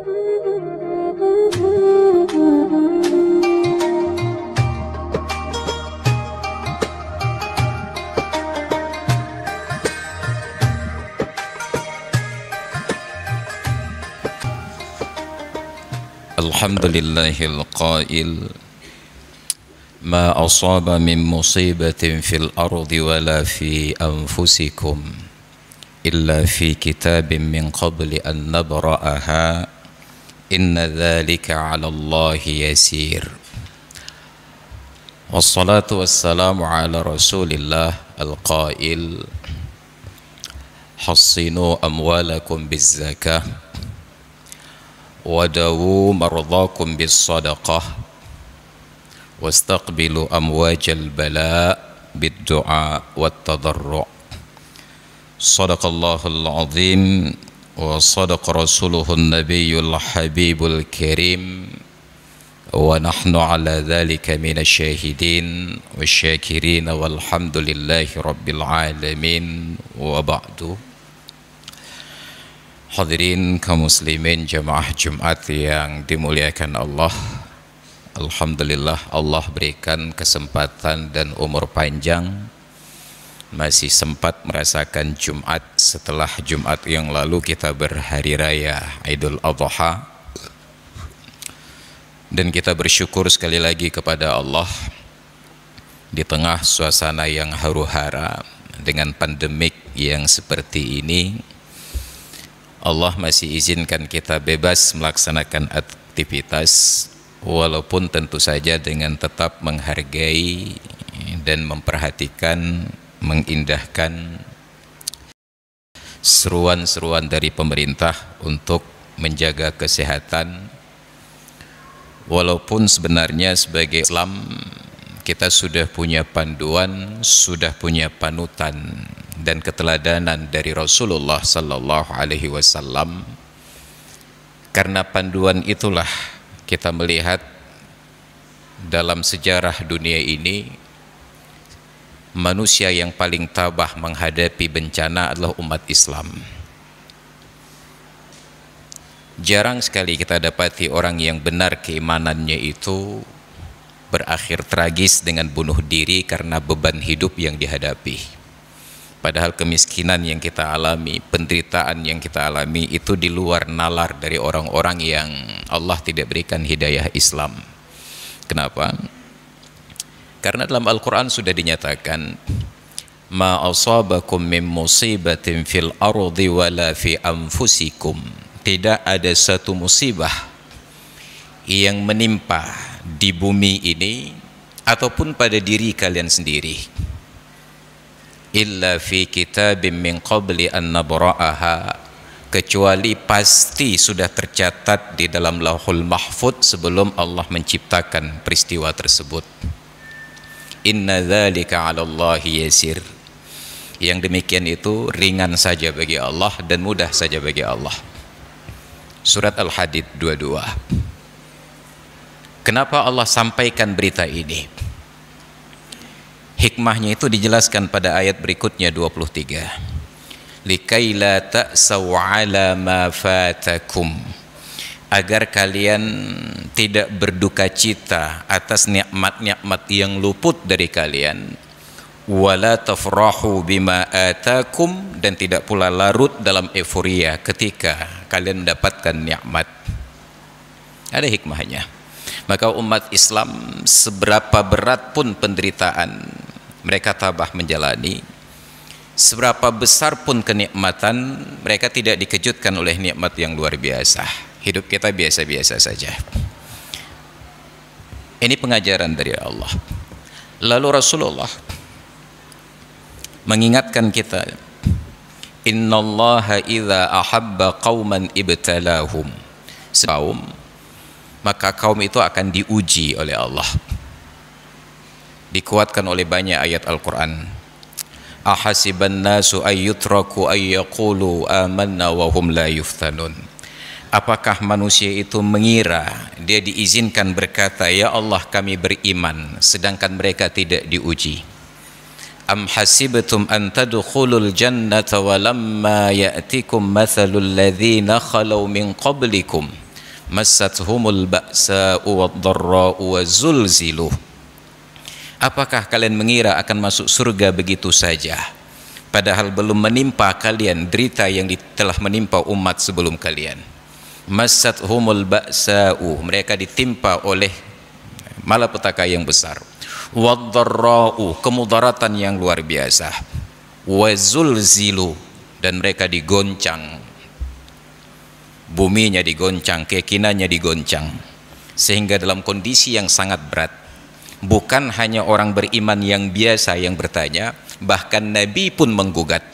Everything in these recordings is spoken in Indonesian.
Alhamdulillahil qail ma asaba min musibatin fil ardi wala fi anfusikum illa fi kitabin min qabli an nabra'aha inna dhalika 'ala Allahi yasir. Wassalatu wassalamu ala Rasulillah al-qail hassinu amwalakum biz-zakah wadawu mardakum bis-sadaqah wastaqbilu amwajal bala bid-du'a wat-tadarru'. Sadaqallahul azim wa sadaqa rasuluhun nabiyyul habibul karim wa nahnu ala dhalika minasy syahidin wasyakirin walhamdulillahi rabbil alamin wa ba'du. Hadirin kaum muslimin jamaah Jumat yang dimuliakan Allah, alhamdulillah Allah berikan kesempatan dan umur panjang, masih sempat merasakan Jumat setelah Jumat yang lalu kita berhari raya Idul Adha. Dan kita bersyukur sekali lagi kepada Allah di tengah suasana yang haru-hara dengan pandemik yang seperti ini, Allah masih izinkan kita bebas melaksanakan aktivitas, walaupun tentu saja dengan tetap menghargai dan memperhatikan, mengindahkan seruan-seruan dari pemerintah untuk menjaga kesehatan. Walaupun sebenarnya sebagai Islam kita sudah punya panduan, sudah punya panutan dan keteladanan dari Rasulullah sallallahu alaihi wasallam. Karena panduan itulah kita melihat dalam sejarah dunia ini manusia yang paling tabah menghadapi bencana adalah umat Islam. Jarang sekali kita dapati orang yang benar keimanannya itu berakhir tragis dengan bunuh diri karena beban hidup yang dihadapi. Padahal kemiskinan yang kita alami, penderitaan yang kita alami itu di luar nalar dari orang-orang yang Allah tidak berikan hidayah Islam. Kenapa? Karena dalam Al-Quran sudah dinyatakan ma asabakum min musibatin fil ardi wala fi anfusikum. Tidak ada satu musibah yang menimpa di bumi ini ataupun pada diri kalian sendiri illa fi kitabim min qabli an nabra'aha, kecuali pasti sudah tercatat di dalam Lauhul Mahfuz sebelum Allah menciptakan peristiwa tersebut. Inna dzalika 'ala Allahi yasir. Yang demikian itu ringan saja bagi Allah dan mudah saja bagi Allah. Surat Al-Hadid 22. Kenapa Allah sampaikan berita ini? Hikmahnya itu dijelaskan pada ayat berikutnya 23. Likai la ta'saw 'ala ma fatakum, agar kalian tidak berduka cita atas nikmat-nikmat yang luput dari kalian, wala tafrahu bima atakum, dan tidak pula larut dalam euforia ketika kalian mendapatkan nikmat. Ada hikmahnya. Maka umat Islam seberapa berat pun penderitaan mereka tabah menjalani, seberapa besar pun kenikmatan mereka tidak dikejutkan oleh nikmat yang luar biasa. Hidup kita biasa-biasa saja. Ini pengajaran dari Allah. Lalu Rasulullah mengingatkan kita, innallaha idza ahabba qauman ibtalahum, kaum, maka kaum itu akan diuji oleh Allah. Dikuatkan oleh banyak ayat Al-Quran. Ahasiban nasu ayyutraku ayyaqulu amanna wa hum la yuftanun. Apakah manusia itu mengira dia diizinkan berkata ya Allah kami beriman sedangkan mereka tidak diuji? Am hasibtum an tadkhulul jannata wa lamma ya'tikum mathalul ladzina khalau min qablikum massathumul ba'sa'u wad-dharra'u wa zulzilu. Apakah kalian mengira akan masuk surga begitu saja, padahal belum menimpa kalian derita yang telah menimpa umat sebelum kalian. Massathumul ba'sa'u, mereka ditimpa oleh malapetaka yang besar, wad-dharra'u, kemudaratan yang luar biasa, wa zulzilu, dan mereka digoncang, buminya digoncang, keyakinannya digoncang, sehingga dalam kondisi yang sangat berat. Bukan hanya orang beriman yang biasa yang bertanya, bahkan Nabi pun menggugat,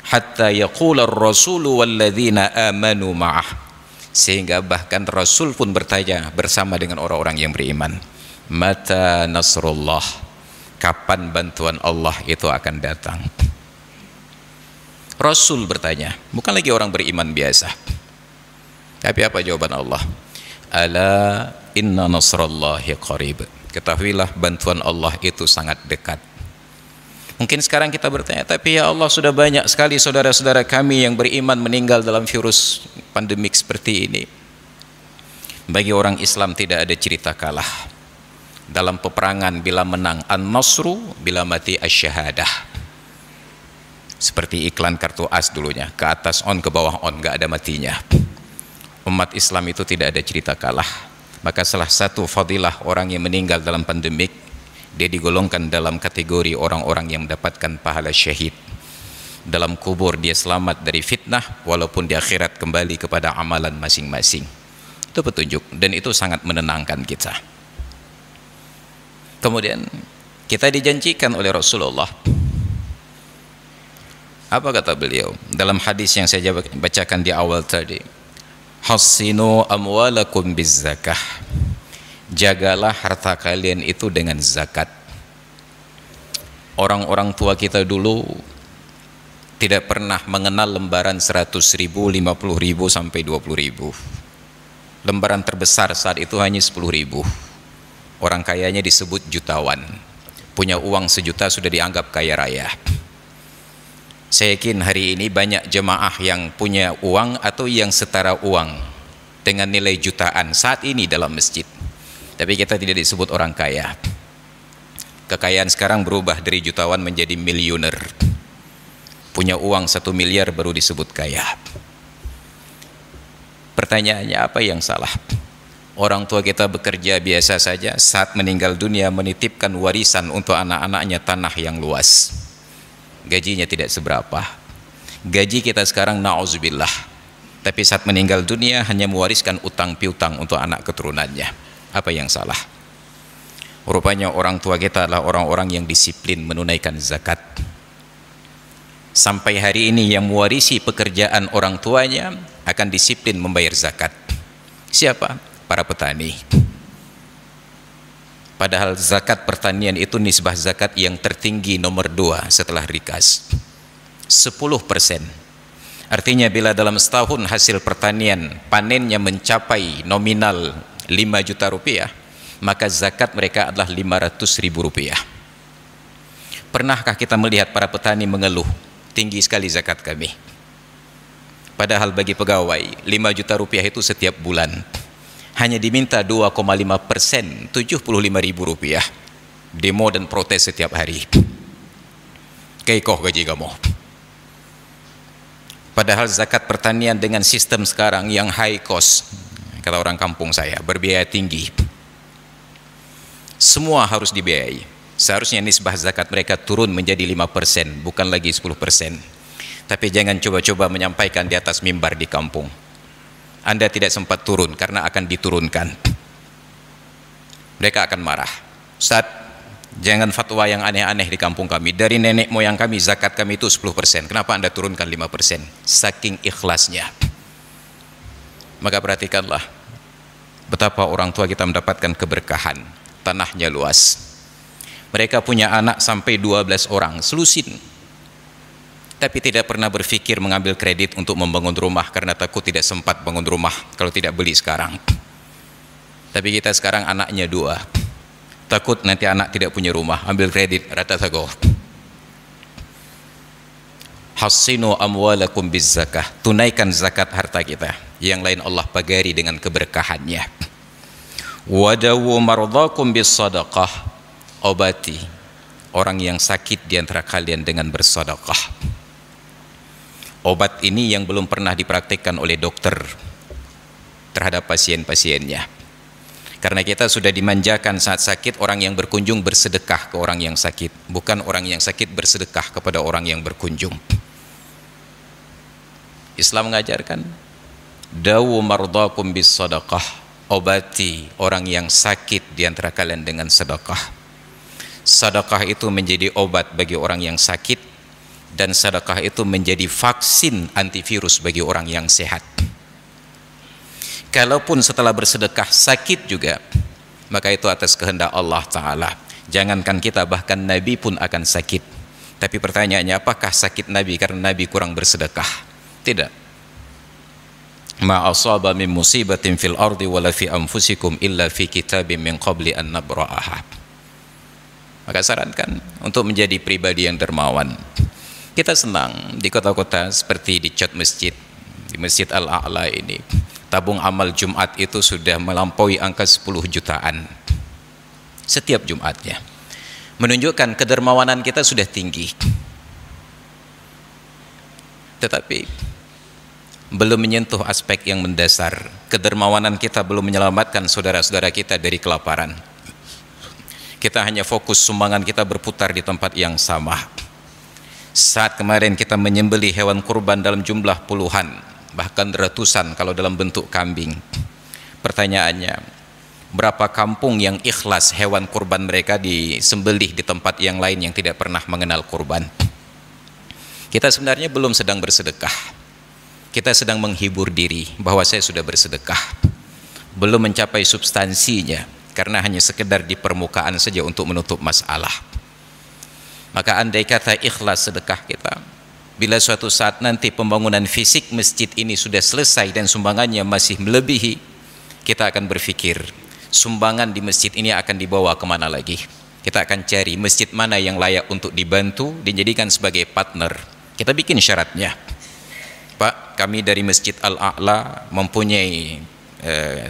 hatta yaqula ar-rasulu walladzina amanu ma'ah, sehingga bahkan Rasul pun bertanya bersama dengan orang-orang yang beriman, mata nasrullah, kapan bantuan Allah itu akan datang. Rasul bertanya, bukan lagi orang beriman biasa. Tapi apa jawaban Allah? Ala inna nasrallahi qarib, ketahuilah bantuan Allah itu sangat dekat. Mungkin sekarang kita bertanya, tapi ya Allah, sudah banyak sekali saudara-saudara kami yang beriman meninggal dalam virus pandemik seperti ini. Bagi orang Islam tidak ada cerita kalah. Dalam peperangan bila menang an-nasru, bila mati asy-syahadah. Seperti iklan kartu as dulunya, ke atas on, ke bawah on, gak ada matinya. Umat Islam itu tidak ada cerita kalah. Maka salah satu fadilah orang yang meninggal dalam pandemik, dia digolongkan dalam kategori orang-orang yang mendapatkan pahala syahid. Dalam kubur dia selamat dari fitnah, walaupun di akhirat kembali kepada amalan masing-masing. Itu petunjuk, dan itu sangat menenangkan kita. Kemudian kita dijanjikan oleh Rasulullah. Apa kata beliau dalam hadis yang saya bacakan di awal tadi? Hassinu amwalakum bizzakah, jagalah harta kalian itu dengan zakat. Orang-orang tua kita dulu tidak pernah mengenal lembaran 100.000, 50.000 sampai 20.000. Lembaran terbesar saat itu hanya 10.000. Orang kayanya disebut jutawan, punya uang 1 juta sudah dianggap kaya raya. Saya yakin hari ini banyak jemaah yang punya uang atau yang setara uang dengan nilai jutaan saat ini dalam masjid, tapi kita tidak disebut orang kaya. Kekayaan sekarang berubah dari jutawan menjadi miliuner. Punya uang 1 miliar baru disebut kaya. Pertanyaannya, apa yang salah? Orang tua kita bekerja biasa saja, saat meninggal dunia menitipkan warisan untuk anak-anaknya tanah yang luas. Gajinya tidak seberapa. Gaji kita sekarang na'udzubillah, tapi saat meninggal dunia hanya mewariskan utang piutang untuk anak keturunannya. Apa yang salah? Rupanya orang tua kita adalah orang-orang yang disiplin menunaikan zakat. Sampai hari ini yang mewarisi pekerjaan orang tuanya akan disiplin membayar zakat. Siapa? Para petani. Padahal zakat pertanian itu nisbah zakat yang tertinggi nomor 2 setelah rikas, 10%. Artinya bila dalam setahun hasil pertanian panennya mencapai nominal 5 juta rupiah, maka zakat mereka adalah 500.000 rupiah. Pernahkah kita melihat para petani mengeluh, tinggi sekali zakat kami? Padahal bagi pegawai 5 juta rupiah itu setiap bulan hanya diminta 2,5%, 75.000 rupiah. Demo dan protes setiap hari. Keikoh gaji kamu. Padahal zakat pertanian dengan sistem sekarang yang high cost, kata orang kampung saya, berbiaya tinggi. Semua harus dibiayai. Seharusnya nisbah zakat mereka turun menjadi 5%, bukan lagi 10%. Tapi jangan coba-coba menyampaikan di atas mimbar di kampung. Anda tidak sempat turun karena akan diturunkan. Mereka akan marah. Ustaz, jangan fatwa yang aneh-aneh di kampung kami. Dari nenek moyang kami zakat kami itu 10%. Kenapa Anda turunkan 5%? Saking ikhlasnya. Maka perhatikanlah betapa orang tua kita mendapatkan keberkahan. Tanahnya luas. Mereka punya anak sampai 12 orang, selusin. Tapi tidak pernah berpikir mengambil kredit untuk membangun rumah karena takut tidak sempat bangun rumah kalau tidak beli sekarang. Tapi kita sekarang anaknya 2, takut nanti anak tidak punya rumah, ambil kredit, rata sago. Hassinu amwalakum bizzakah, tunaikan zakat harta kita. yang lain Allah pagari dengan keberkahannya. Wadawu mardhakum bis sadaqah, obati orang yang sakit di antara kalian dengan bersedekah. Obat ini yang belum pernah dipraktikkan oleh dokter terhadap pasien-pasiennya. Karena kita sudah dimanjakan saat sakit, orang yang berkunjung bersedekah ke orang yang sakit, bukan orang yang sakit bersedekah kepada orang yang berkunjung. Islam mengajarkan dawu mardhakum bis sadaqah, obati orang yang sakit di antara kalian dengan sedekah. Sedekah itu menjadi obat bagi orang yang sakit, dan sedekah itu menjadi vaksin antivirus bagi orang yang sehat. Kalaupun setelah bersedekah sakit juga, maka itu atas kehendak Allah Ta'ala. Jangankan kita, bahkan Nabi pun akan sakit. Tapi pertanyaannya, apakah sakit Nabi karena Nabi kurang bersedekah? Tidak. Ma asaba min musibatin fil ardi wala fi anfusikum illa fi kitabim min qabli an nabra'aha. Maka sarankan untuk menjadi pribadi yang dermawan. Kita senang di kota-kota seperti di Cot Masjid, di Masjid Al-A'la ini, tabung amal Jumat itu sudah melampaui angka 10 jutaan setiap Jumatnya, menunjukkan kedermawanan kita sudah tinggi. Tetapi belum menyentuh aspek yang mendasar. Kedermawanan kita belum menyelamatkan saudara-saudara kita dari kelaparan. Kita hanya fokus sumbangan kita berputar di tempat yang sama. Saat kemarin kita menyembelih hewan kurban dalam jumlah puluhan, bahkan ratusan kalau dalam bentuk kambing. Pertanyaannya, berapa kampung yang ikhlas hewan kurban mereka disembelih di tempat yang lain yang tidak pernah mengenal kurban? Kita sebenarnya belum sedang bersedekah. Kita sedang menghibur diri bahwa saya sudah bersedekah. Belum mencapai substansinya, karena hanya sekedar di permukaan saja untuk menutup masalah. Maka andai kata ikhlas sedekah kita, bila suatu saat nanti pembangunan fisik masjid ini sudah selesai dan sumbangannya masih melebihi, kita akan berpikir sumbangan di masjid ini akan dibawa kemana lagi. Kita akan cari masjid mana yang layak untuk dibantu, dijadikan sebagai partner. Kita bikin syaratnya, Pak, kami dari Masjid Al-A'la mempunyai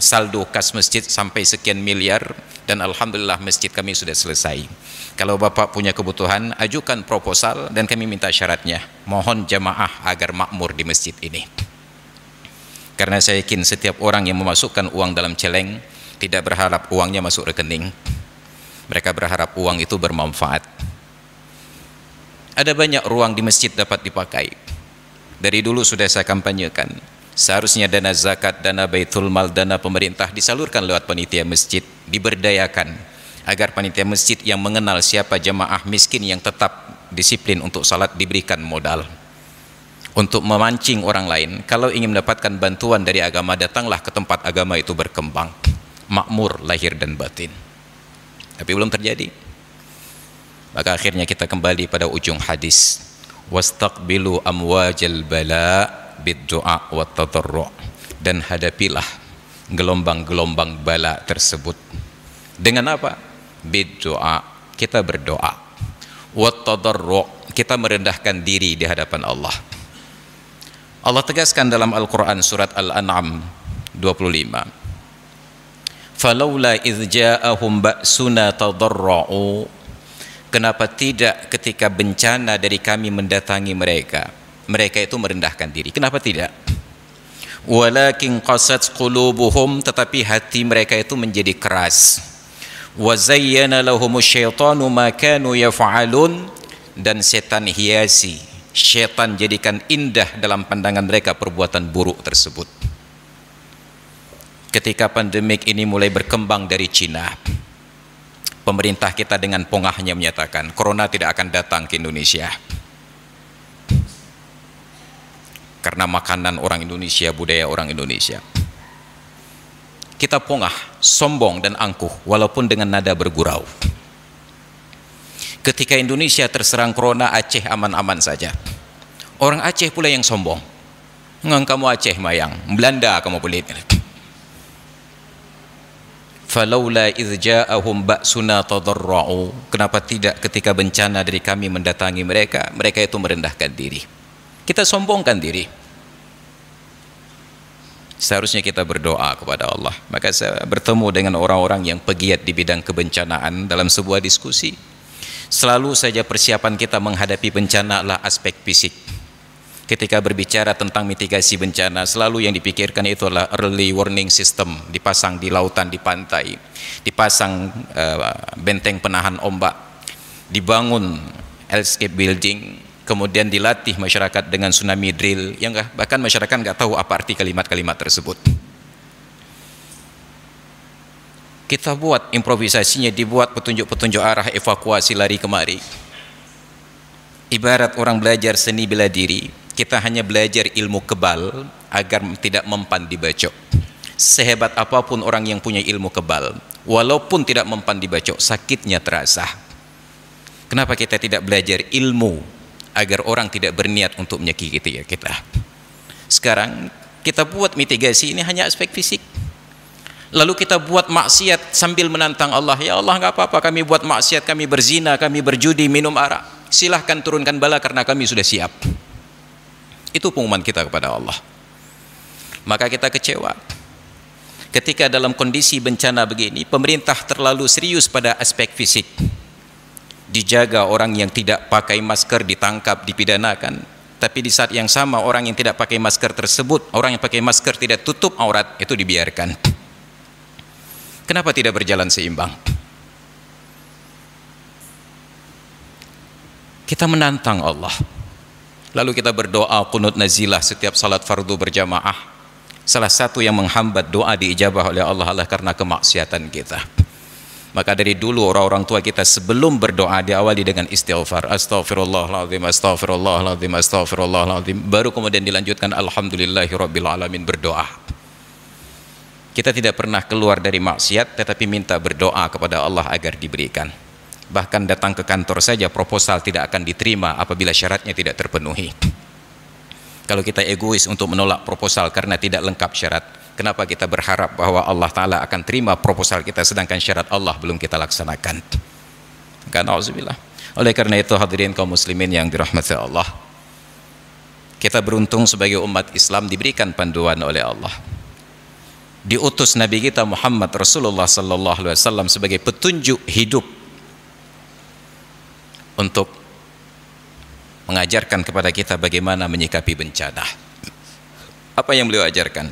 saldo kas masjid sampai sekian miliar, dan alhamdulillah masjid kami sudah selesai. Kalau Bapak punya kebutuhan, ajukan proposal dan kami minta syaratnya, mohon jamaah agar makmur di masjid ini. Karena saya yakin setiap orang yang memasukkan uang dalam celeng tidak berharap uangnya masuk rekening. Mereka berharap uang itu bermanfaat. Ada banyak ruang di masjid dapat dipakai. Dari dulu sudah saya kampanyekan, seharusnya dana zakat, dana baitul mal, dana pemerintah disalurkan lewat panitia masjid, diberdayakan agar panitia masjid yang mengenal siapa jamaah miskin yang tetap disiplin untuk salat diberikan modal. Untuk memancing orang lain, kalau ingin mendapatkan bantuan dari agama, datanglah ke tempat agama itu berkembang, makmur lahir dan batin. Tapi belum terjadi. Maka akhirnya kita kembali pada ujung hadis, wastaqbilu amwajal bala bid-du'a wat tadarru', dan hadapilah gelombang-gelombang bala tersebut dengan apa? Bid-du'a, kita berdoa, wat tadarru', kita merendahkan diri di hadapan Allah. Allah tegaskan dalam Al-Quran surat Al-An'am 25, falaula idh ja'ahum ba'suna tadarra'u, kenapa tidak ketika bencana dari kami mendatangi mereka, mereka itu merendahkan diri? Kenapa tidak? Walakin qasat qulubuhum, tetapi hati mereka itu menjadi keras. Wa zayyana lahumus syaitanu ma kanu yaf'alun, dan setan hiasi, syaitan jadikan indah dalam pandangan mereka perbuatan buruk tersebut. Ketika pandemik ini mulai berkembang dari Cina, pemerintah kita dengan pongahnya menyatakan corona tidak akan datang ke Indonesia karena makanan orang Indonesia, budaya orang Indonesia. Kita pongah, sombong dan angkuh walaupun dengan nada bergurau. Ketika Indonesia terserang corona, Aceh aman-aman saja. Orang Aceh pula yang sombong. Kamu Aceh mayang, Belanda kamu pelit. Falaula idh ja'ahum ba'suna tadarra'u, kenapa tidak ketika bencana dari kami mendatangi mereka, mereka itu merendahkan diri. Kita sombongkan diri. Seharusnya kita berdoa kepada Allah. Maka saya bertemu dengan orang-orang yang pegiat di bidang kebencanaan dalam sebuah diskusi. Selalu saja persiapan kita menghadapi bencana adalah aspek fisik. Ketika berbicara tentang mitigasi bencana, selalu yang dipikirkan itu adalah early warning system, dipasang di lautan, di pantai, dipasang benteng penahan ombak, dibangun escape building, kemudian dilatih masyarakat dengan tsunami drill, yang bahkan masyarakat nggak tahu apa arti kalimat-kalimat tersebut. Kita buat improvisasinya, dibuat petunjuk-petunjuk arah evakuasi lari kemari. Ibarat orang belajar seni bela diri, kita hanya belajar ilmu kebal agar tidak mempan dibacok. Sehebat apapun orang yang punya ilmu kebal, walaupun tidak mempan dibacok, sakitnya terasa. Kenapa kita tidak belajar ilmu agar orang tidak berniat untuk menyakiti kita? Sekarang kita buat mitigasi ini hanya aspek fisik. Lalu kita buat maksiat sambil menantang Allah. Ya Allah, nggak apa-apa kami buat maksiat, kami berzina, kami berjudi, minum arak. Silahkan turunkan bala karena kami sudah siap. Itu pengumuman kita kepada Allah. Maka kita kecewa ketika dalam kondisi bencana begini, pemerintah terlalu serius pada aspek fisik. Dijaga orang yang tidak pakai masker ditangkap, dipidanakan. Tapi di saat yang sama orang yang tidak pakai masker tersebut, orang yang pakai masker tidak tutup aurat, itu dibiarkan. Kenapa tidak berjalan seimbang? Kita menantang Allah. Lalu kita berdoa qunut nazilah setiap salat fardu berjamaah. Salah satu yang menghambat doa diijabah oleh Allah adalah karena kemaksiatan kita. Maka dari dulu orang-orang tua kita sebelum berdoa diawali dengan istighfar, astaghfirullahaladzim, astaghfirullahaladzim, astaghfirullahaladzim, baru kemudian dilanjutkan alhamdulillahirabbil alamin, berdoa. Kita tidak pernah keluar dari maksiat, tetapi minta berdoa kepada Allah agar diberikan. Bahkan datang ke kantor saja proposal tidak akan diterima apabila syaratnya tidak terpenuhi. Kalau kita egois untuk menolak proposal karena tidak lengkap syarat, kenapa kita berharap bahwa Allah Ta'ala akan terima proposal kita sedangkan syarat Allah belum kita laksanakan? Karena auzubillah. Oleh karena itu hadirin kaum muslimin yang dirahmati Allah, kita beruntung sebagai umat Islam diberikan panduan oleh Allah. Diutus Nabi kita Muhammad Rasulullah sallallahu alaihi wasallam sebagai petunjuk hidup untuk mengajarkan kepada kita bagaimana menyikapi bencana. Apa yang beliau ajarkan?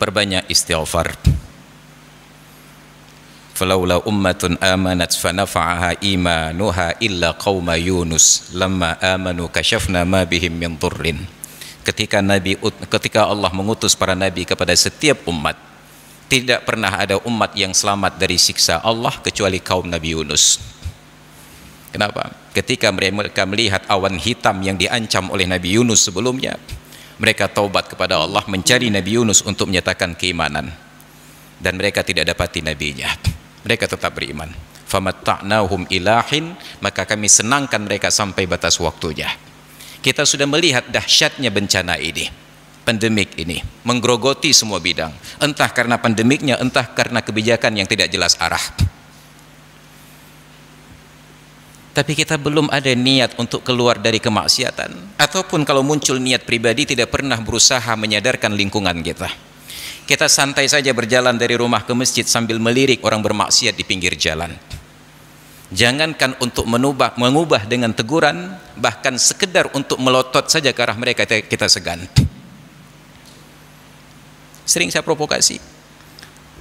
Perbanyak istighfar. Falaula ummatun amanat fanafa'aha imanuha illa qauma Yunus lamma amanu kashafna ma bihim min dhurrin. Ketika Allah mengutus para nabi kepada setiap umat, tidak pernah ada umat yang selamat dari siksa Allah kecuali kaum Nabi Yunus. Kenapa? Ketika mereka melihat awan hitam yang diancam oleh Nabi Yunus sebelumnya, mereka taubat kepada Allah, mencari Nabi Yunus untuk menyatakan keimanan, dan mereka tidak dapati nabinya. Mereka tetap beriman. Famatta'nahum ilahin, maka kami senangkan mereka sampai batas waktunya. Kita sudah melihat dahsyatnya bencana ini, pandemik ini menggerogoti semua bidang, entah karena pandemiknya, entah karena kebijakan yang tidak jelas arah. Tapi kita belum ada niat untuk keluar dari kemaksiatan, ataupun kalau muncul niat pribadi tidak pernah berusaha menyadarkan lingkungan kita. Kita santai saja berjalan dari rumah ke masjid sambil melirik orang bermaksiat di pinggir jalan. Jangankan untuk mengubah dengan teguran, bahkan sekedar untuk melotot saja ke arah mereka kita segan. Sering saya provokasi.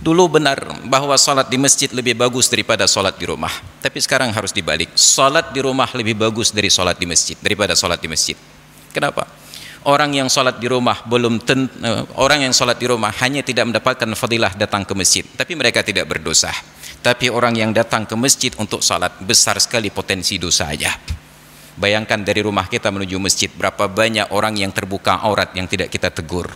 Dulu benar bahwa salat di masjid lebih bagus daripada salat di rumah, tapi sekarang harus dibalik. Salat di rumah lebih bagus dari salat di masjid, daripada salat di masjid. Kenapa? Orang yang salat di rumah orang yang salat di rumah hanya tidak mendapatkan fadilah datang ke masjid, tapi mereka tidak berdosa. Tapi orang yang datang ke masjid untuk salat, besar sekali potensi dosanya. Bayangkan dari rumah kita menuju masjid, berapa banyak orang yang terbuka aurat yang tidak kita tegur.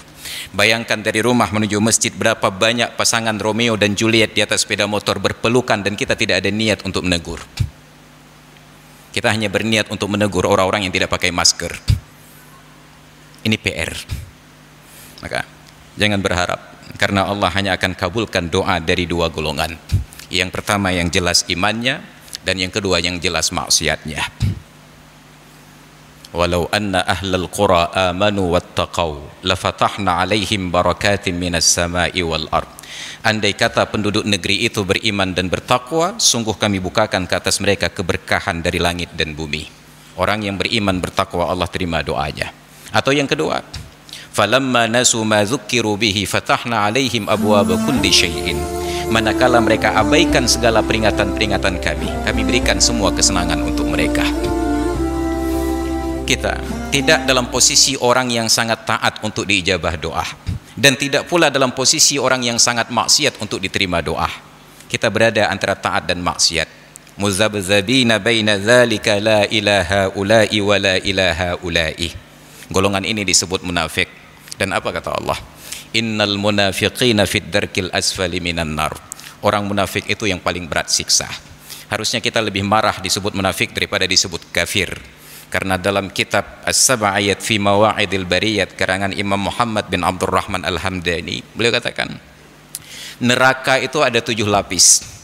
Bayangkan dari rumah menuju masjid, berapa banyak pasangan Romeo dan Juliet di atas sepeda motor berpelukan dan kita tidak ada niat untuk menegur. Kita hanya berniat untuk menegur orang-orang yang tidak pakai masker. Ini PR. Maka jangan berharap, karena Allah hanya akan kabulkan doa dari dua golongan. Yang pertama yang jelas imannya, dan yang kedua yang jelas maksiatnya. walau anna ahlal qura amanu wattaqau lafatahna alaihim barakatim minas sama'i wal ard. Andai kata penduduk negeri itu beriman dan bertakwa, sungguh kami bukakan ke atas mereka keberkahan dari langit dan bumi. Orang yang beriman bertakwa, Allah terima doanya. Atau yang kedua, falamma nasu ma dzukkiru bihi fatahna alaihim abwaaba kulli syai'in. Manakala mereka abaikan segala peringatan-peringatan kami berikan semua kesenangan untuk mereka. Kita tidak dalam posisi orang yang sangat taat untuk diijabah doa, dan tidak pula dalam posisi orang yang sangat maksiat untuk diterima doa. Kita berada antara taat dan maksiat. Muzabzabina baina dzalika la ilaha ula'i wa la ilaha ula'i. Golongan ini disebut munafik. Dan apa kata Allah? Innal munafiqina fid darkil asfali minan nar. Orang munafik itu yang paling berat siksa. Harusnya kita lebih marah disebut munafik daripada disebut kafir. Karena dalam kitab As-Sab'ayat fi Mawa'idil Bariyat karangan Imam Muhammad bin Abdurrahman Al-Hamdani, beliau katakan neraka itu ada 7 lapis.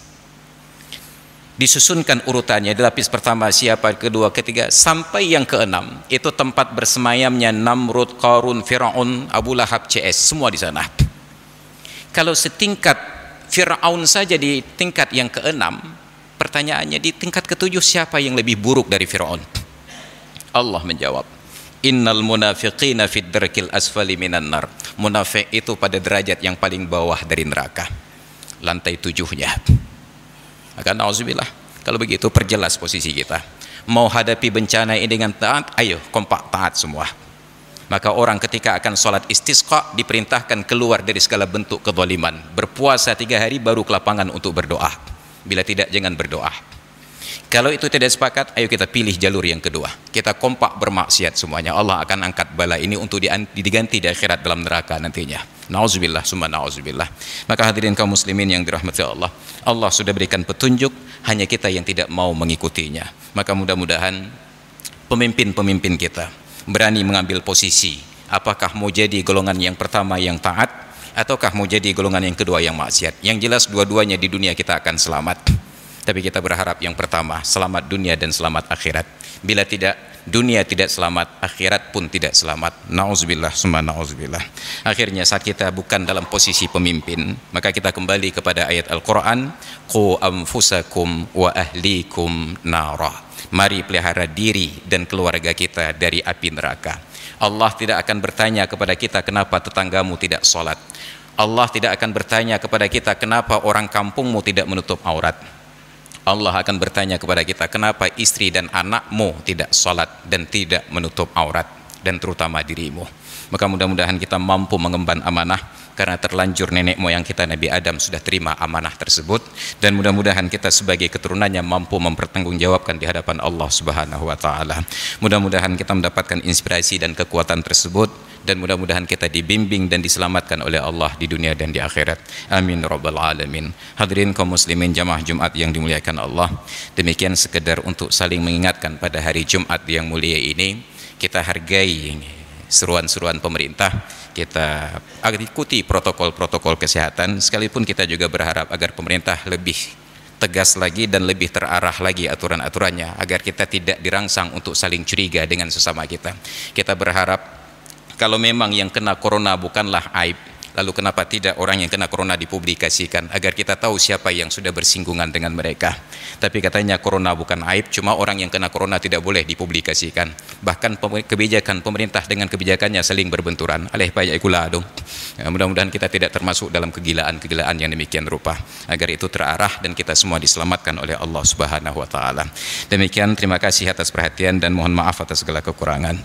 Disusunkan urutannya, di lapis pertama siapa, kedua, ketiga, sampai yang keenam itu tempat bersemayamnya Namrud, Qarun, Fir'aun, Abu Lahab, CS, semua di sana. Kalau setingkat Fir'aun saja di tingkat yang keenam, pertanyaannya di tingkat ketujuh siapa yang lebih buruk dari Fir'aun? Allah menjawab, innal munafiqina fid darkil asfali minan nar. Munafik itu pada derajat yang paling bawah dari neraka, lantai 7-nya. Maka na'udzubillah, kalau begitu perjelas posisi kita. Mau hadapi bencana ini dengan taat, ayo kompak taat semua. Maka orang ketika akan sholat istisqa diperintahkan keluar dari segala bentuk kezaliman. Berpuasa 3 hari baru ke lapangan untuk berdoa. Bila tidak, jangan berdoa. Kalau itu tidak sepakat, ayo kita pilih jalur yang kedua. Kita kompak bermaksiat semuanya. Allah akan angkat bala ini untuk diganti di akhirat dalam neraka nantinya. Na'udzubillah, summa na'udzubillah. Maka hadirin kaum muslimin yang dirahmati Allah, Allah sudah berikan petunjuk, hanya kita yang tidak mau mengikutinya. Maka mudah-mudahan pemimpin-pemimpin kita berani mengambil posisi. Apakah mau jadi golongan yang pertama yang taat, ataukah mau jadi golongan yang kedua yang maksiat? Yang jelas dua-duanya di dunia kita akan selamat. Tapi kita berharap yang pertama, selamat dunia dan selamat akhirat. Bila tidak, dunia tidak selamat, akhirat pun tidak selamat. Na'udzubillah, summa na'udzubillah. Akhirnya saat kita bukan dalam posisi pemimpin, maka kita kembali kepada ayat Al-Quran, qu anfusakum wa ahlikum nara. Mari pelihara diri dan keluarga kita dari api neraka. Allah tidak akan bertanya kepada kita kenapa tetanggamu tidak sholat. Allah tidak akan bertanya kepada kita kenapa orang kampungmu tidak menutup aurat. Allah akan bertanya kepada kita kenapa istri dan anakmu tidak sholat dan tidak menutup aurat, dan terutama dirimu. Maka mudah-mudahan kita mampu mengemban amanah, karena terlanjur nenek moyang kita Nabi Adam sudah terima amanah tersebut, dan mudah-mudahan kita sebagai keturunannya mampu mempertanggungjawabkan di hadapan Allah Subhanahu wa taala. Mudah-mudahan kita mendapatkan inspirasi dan kekuatan tersebut, dan mudah-mudahan kita dibimbing dan diselamatkan oleh Allah di dunia dan di akhirat. Amin rabbal alamin. Hadirin kaum muslimin jamaah Jumat yang dimuliakan Allah, demikian sekedar untuk saling mengingatkan pada hari Jumat yang mulia ini. Kita hargai seruan-seruan pemerintah, kita ikuti protokol-protokol kesehatan, sekalipun kita juga berharap agar pemerintah lebih tegas lagi dan lebih terarah lagi aturan-aturannya, agar kita tidak dirangsang untuk saling curiga dengan sesama kita. Kita berharap kalau memang yang kena corona bukanlah aib, lalu kenapa tidak orang yang kena corona dipublikasikan agar kita tahu siapa yang sudah bersinggungan dengan mereka. Tapi katanya corona bukan aib, cuma orang yang kena corona tidak boleh dipublikasikan. Bahkan kebijakan pemerintah dengan kebijakannya saling berbenturan. Alih payah ikula dong. Ya, mudah-mudahan kita tidak termasuk dalam kegilaan-kegilaan yang demikian rupa, agar itu terarah dan kita semua diselamatkan oleh Allah Subhanahu wa taala. Demikian, terima kasih atas perhatian dan mohon maaf atas segala kekurangan.